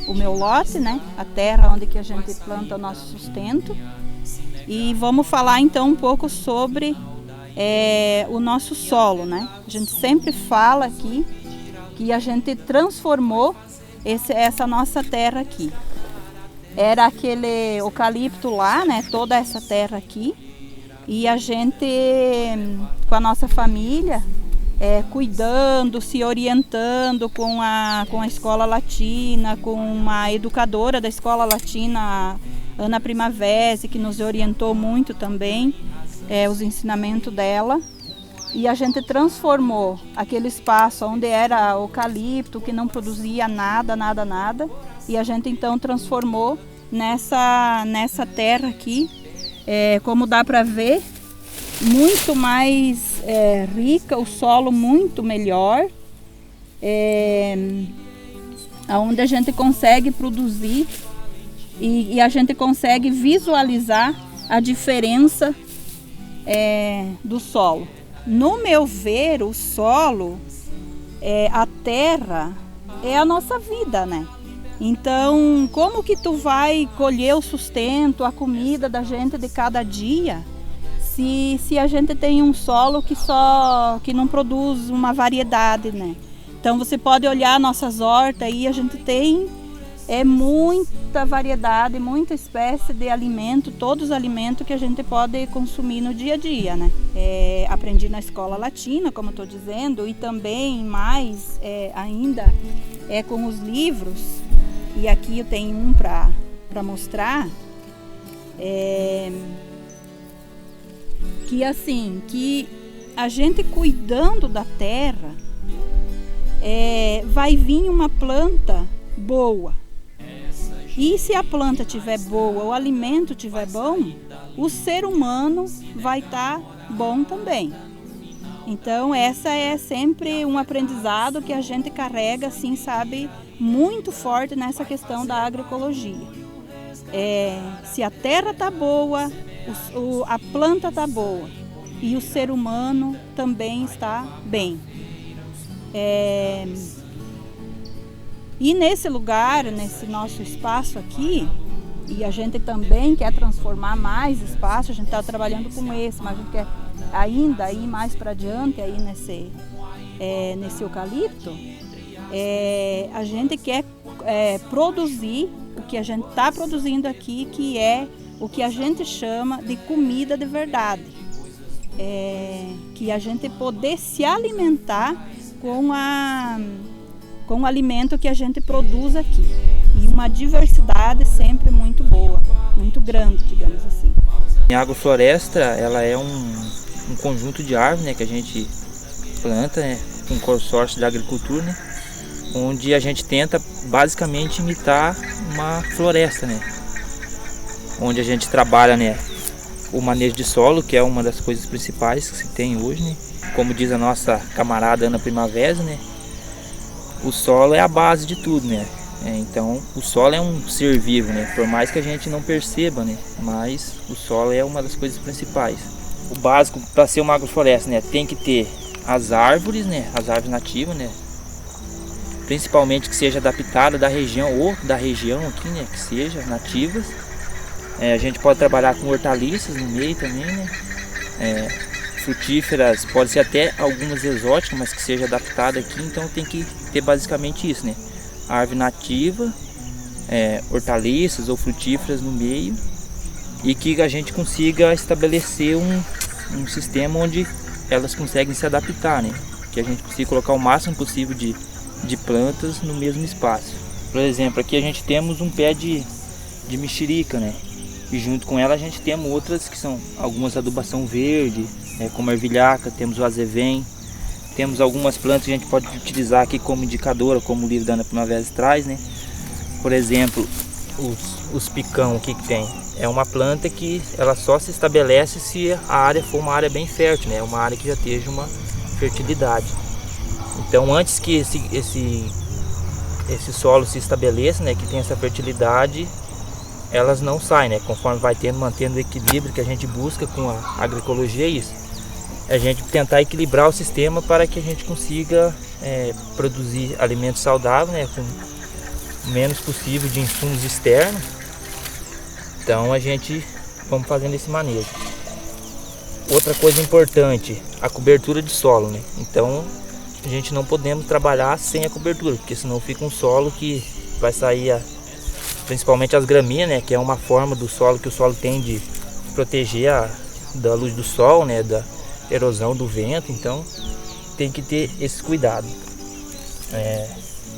o meu lote, né? A terra onde que a gente planta o nosso sustento. E vamos falar então um pouco sobre o nosso solo, né? A gente sempre fala aqui que a gente transformou essa nossa terra aqui. Era aquele eucalipto lá, né? Toda essa terra aqui. E a gente, com a nossa família, cuidando, se orientando com a escola latina, com uma educadora da escola latina, Ana Primavesi, que nos orientou muito também, os ensinamentos dela. E a gente transformou aquele espaço onde era eucalipto, que não produzia nada, e a gente então transformou nessa terra aqui, como dá para ver, muito mais rica, o solo muito melhor, onde a gente consegue produzir e a gente consegue visualizar a diferença do solo. No meu ver, o solo, a terra, é a nossa vida, né? Então, como que tu vai colher o sustento, a comida da gente de cada dia, se a gente tem um solo que não produz uma variedade, né? Então, você pode olhar nossas hortas aí, a gente tem muita variedade, muita espécie de alimento, todos os alimentos que a gente pode consumir no dia a dia, né? Aprendi na escola latina, como estou dizendo, e também mais ainda com os livros. E aqui eu tenho um para mostrar, que a gente cuidando da terra, vai vir uma planta boa. E se a planta estiver boa, o alimento estiver bom, o ser humano vai estar bom também. Então, essa é sempre um aprendizado que a gente carrega, assim, sabe, muito forte nessa questão da agroecologia. Se a terra está boa, a planta está boa e o ser humano também está bem. E nesse lugar, nesse nosso espaço aqui, e a gente também quer transformar mais espaço, a gente está trabalhando com esse, mas a gente quer ainda ir mais para adiante aí nesse eucalipto, a gente quer produzir o que a gente está produzindo aqui, que é o que a gente chama de comida de verdade. Que a gente poder se alimentar com o alimento que a gente produz aqui. E uma diversidade sempre muito boa, muito grande, digamos assim. A agrofloresta, ela é um conjunto de árvores, né, que a gente planta, né, com consórcio da agricultura, né, onde a gente tenta basicamente imitar uma floresta, né, onde a gente trabalha, né, o manejo de solo, que é uma das coisas principais que se tem hoje, né, como diz a nossa camarada Ana Primavesi, né, o solo é a base de tudo, né. Então o solo é um ser vivo, né? Por mais que a gente não perceba, né? Mas o solo é uma das coisas principais. O básico para ser uma agrofloresta, né? Tem que ter as árvores, né? As árvores nativas, né? Principalmente que seja adaptada da região ou da região aqui, né? Que seja nativas. A gente pode trabalhar com hortaliças no meio também, né? Frutíferas, pode ser até algumas exóticas, mas que seja adaptada aqui. Então tem que ter basicamente isso, né? Árvore nativa, hortaliças ou frutíferas no meio, e que a gente consiga estabelecer um sistema onde elas conseguem se adaptar, né? Que a gente consiga colocar o máximo possível de plantas no mesmo espaço. Por exemplo, aqui a gente temos um pé de mexerica, né? E junto com ela a gente tem outras que são algumas adubação verde, como a ervilhaca, temos o azevém. Temos algumas plantas que a gente pode utilizar aqui como indicadora, como o livro da Ana Primavesi traz, né? Por exemplo, os picão aqui que tem. É uma planta que ela só se estabelece se a área for uma área bem fértil, né? Uma área que já esteja uma fertilidade. Então, antes que esse solo se estabeleça, né? Que tem essa fertilidade, elas não saem, né? Conforme vai mantendo o equilíbrio que a gente busca com a agroecologia, é isso. A gente tentar equilibrar o sistema para que a gente consiga produzir alimentos saudáveis, né, com menos possível de insumos externos. Então a gente vamos fazendo esse manejo. Outra coisa importante, a cobertura de solo, né? Então a gente não podemos trabalhar sem a cobertura, porque senão fica um solo que vai sair, principalmente as gramíneas, né? Que é uma forma do solo que o solo tem de proteger da luz do sol, né? Da erosão do vento. Então tem que ter esse cuidado.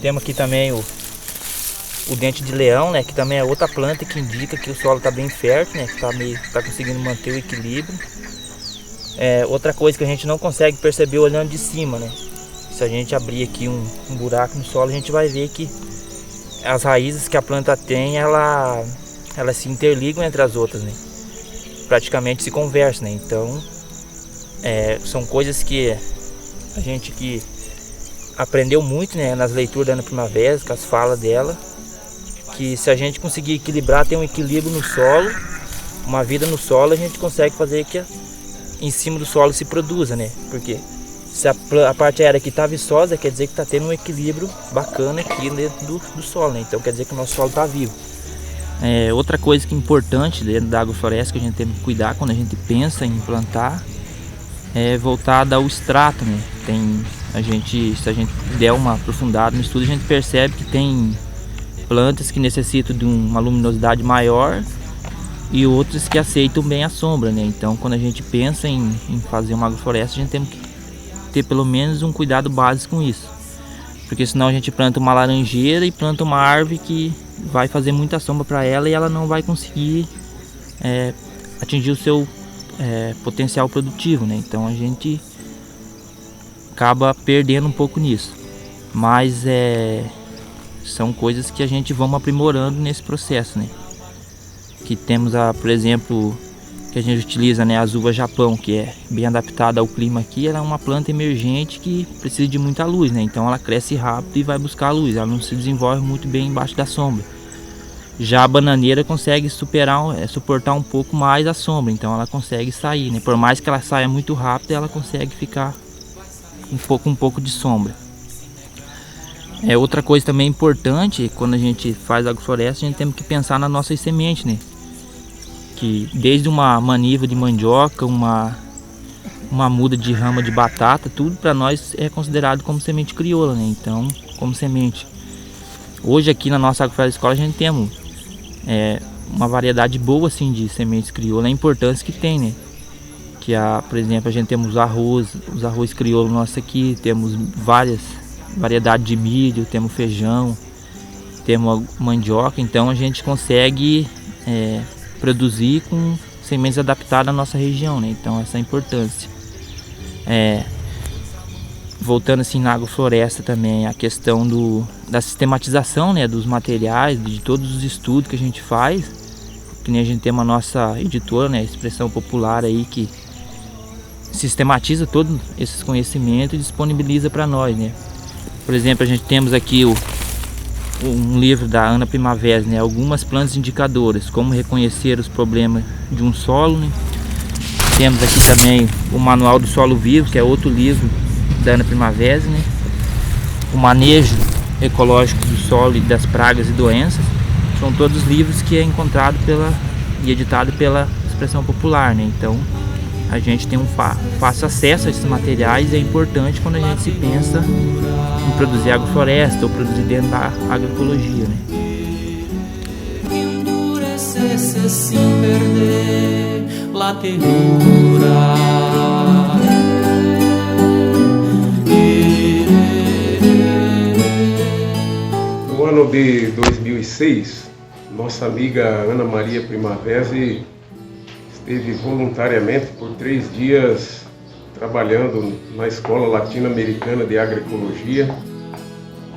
Temos aqui também o dente de leão, né? Que também é outra planta que indica que o solo está bem fértil, né? Que está conseguindo manter o equilíbrio. Outra coisa que a gente não consegue perceber olhando de cima, né? Se a gente abrir aqui um buraco no solo, a gente vai ver que as raízes que a planta tem, elas se interligam entre as outras, né? Praticamente se conversam, né? Então, são coisas que a gente que aprendeu muito, né, nas leituras da Ana Primavera, com as falas dela, que se a gente conseguir equilibrar, ter um equilíbrio no solo, uma vida no solo, a gente consegue fazer que em cima do solo se produza, né? Porque se a parte aérea aqui está viçosa, quer dizer que está tendo um equilíbrio bacana aqui dentro do solo, né? Então quer dizer que o nosso solo está vivo. Outra coisa que é importante dentro da agrofloresta que a gente tem que cuidar quando a gente pensa em plantar é voltada ao extrato, né? Se a gente der uma aprofundada no estudo, a gente percebe que tem plantas que necessitam de uma luminosidade maior e outras que aceitam bem a sombra, né? Então quando a gente pensa em fazer uma agrofloresta, a gente tem que ter pelo menos um cuidado básico com isso, porque senão a gente planta uma laranjeira e planta uma árvore que vai fazer muita sombra para ela e ela não vai conseguir atingir o seu potencial produtivo, né? Então a gente acaba perdendo um pouco nisso, mas são coisas que a gente vamos aprimorando nesse processo, né? Que temos por exemplo, que a gente utiliza, né, as uvas Japão, que é bem adaptada ao clima aqui. Ela é uma planta emergente que precisa de muita luz, né? Então ela cresce rápido e vai buscar a luz, ela não se desenvolve muito bem embaixo da sombra. Já a bananeira consegue suportar um pouco mais a sombra, então ela consegue sair, né? Por mais que ela saia muito rápido, ela consegue ficar um pouco de sombra. Outra coisa também importante, quando a gente faz agrofloresta, a gente tem que pensar nas nossas sementes, né? Que desde uma maniva de mandioca, uma muda de rama de batata, tudo para nós é considerado como semente crioula, né? Então, como semente. Hoje aqui na nossa agrofloresta escola a gente temos uma variedade boa assim de sementes crioula, a importância que tem, né? Que por exemplo, a gente temos os arroz crioulo nosso aqui, temos várias variedades de milho, temos feijão, temos mandioca, então a gente consegue produzir com sementes adaptadas à nossa região, né? Então essa é a importância. Voltando assim na agrofloresta também, a questão da sistematização, né, dos materiais, de todos os estudos que a gente faz, que nem a gente tem uma nossa editora, né, Expressão Popular aí, que sistematiza todos esses conhecimentos e disponibiliza para nós, né? Por exemplo, a gente temos aqui um livro da Ana Primavera, né, algumas plantas indicadoras, como reconhecer os problemas de um solo, né? Temos aqui também o Manual do Solo Vivo, que é outro livro da Ana Primavera, né? O Manejo Ecológico do Solo e das Pragas e Doenças, são todos livros que é encontrado e editado pela Expressão Popular, né? Então a gente tem fácil acesso a esses materiais, e é importante quando a gente se pensa em produzir agrofloresta ou produzir dentro da agroecologia, né? Sem perder la ternura. No ano de 2006, nossa amiga Ana Maria Primavera esteve voluntariamente por 3 dias trabalhando na Escola Latino-Americana de Agroecologia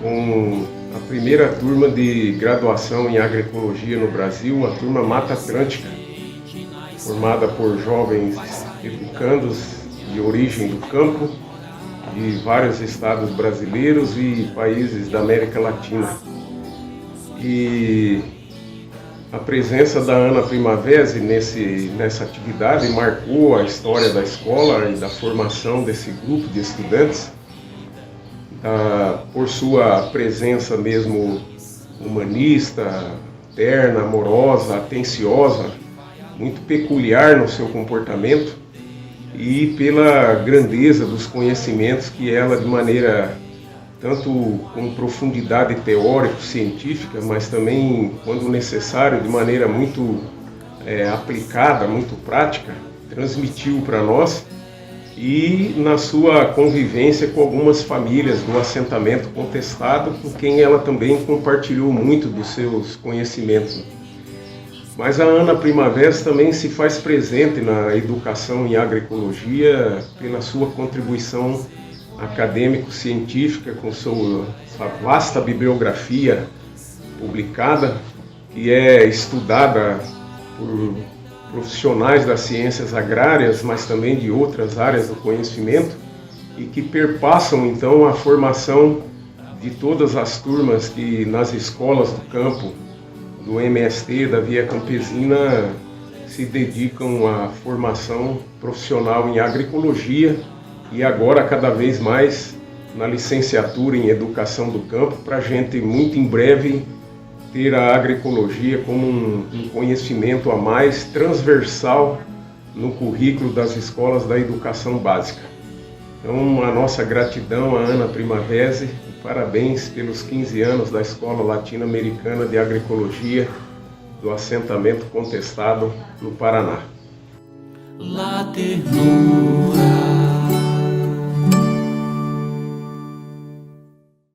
com a primeira turma de graduação em agroecologia no Brasil, a turma Mata Atlântica, formada por jovens educandos de origem do campo, de vários estados brasileiros e países da América Latina. E a presença da Ana Primavera nessa atividade marcou a história da escola e da formação desse grupo de estudantes, por sua presença mesmo humanista, terna, amorosa, atenciosa, muito peculiar no seu comportamento e pela grandeza dos conhecimentos que ela, de maneira tanto com profundidade teórico-científica, mas também, quando necessário, de maneira muito aplicada, muito prática, transmitiu para nós, e na sua convivência com algumas famílias do assentamento Contestado, com quem ela também compartilhou muito dos seus conhecimentos. Mas a Ana Primavera também se faz presente na educação em agroecologia pela sua contribuição acadêmico-científica, com sua vasta bibliografia publicada, que é estudada por profissionais das ciências agrárias, mas também de outras áreas do conhecimento, e que perpassam então a formação de todas as turmas que nas escolas do campo do MST, da Via Campesina, se dedicam à formação profissional em agroecologia e agora cada vez mais na licenciatura em educação do campo, para a gente muito em breve ter a agroecologia como um conhecimento a mais transversal no currículo das escolas da educação básica. Então, a nossa gratidão à Ana Primavera, parabéns pelos 15 anos da Escola Latino-Americana de Agroecologia do assentamento Contestado, no Paraná. La ternura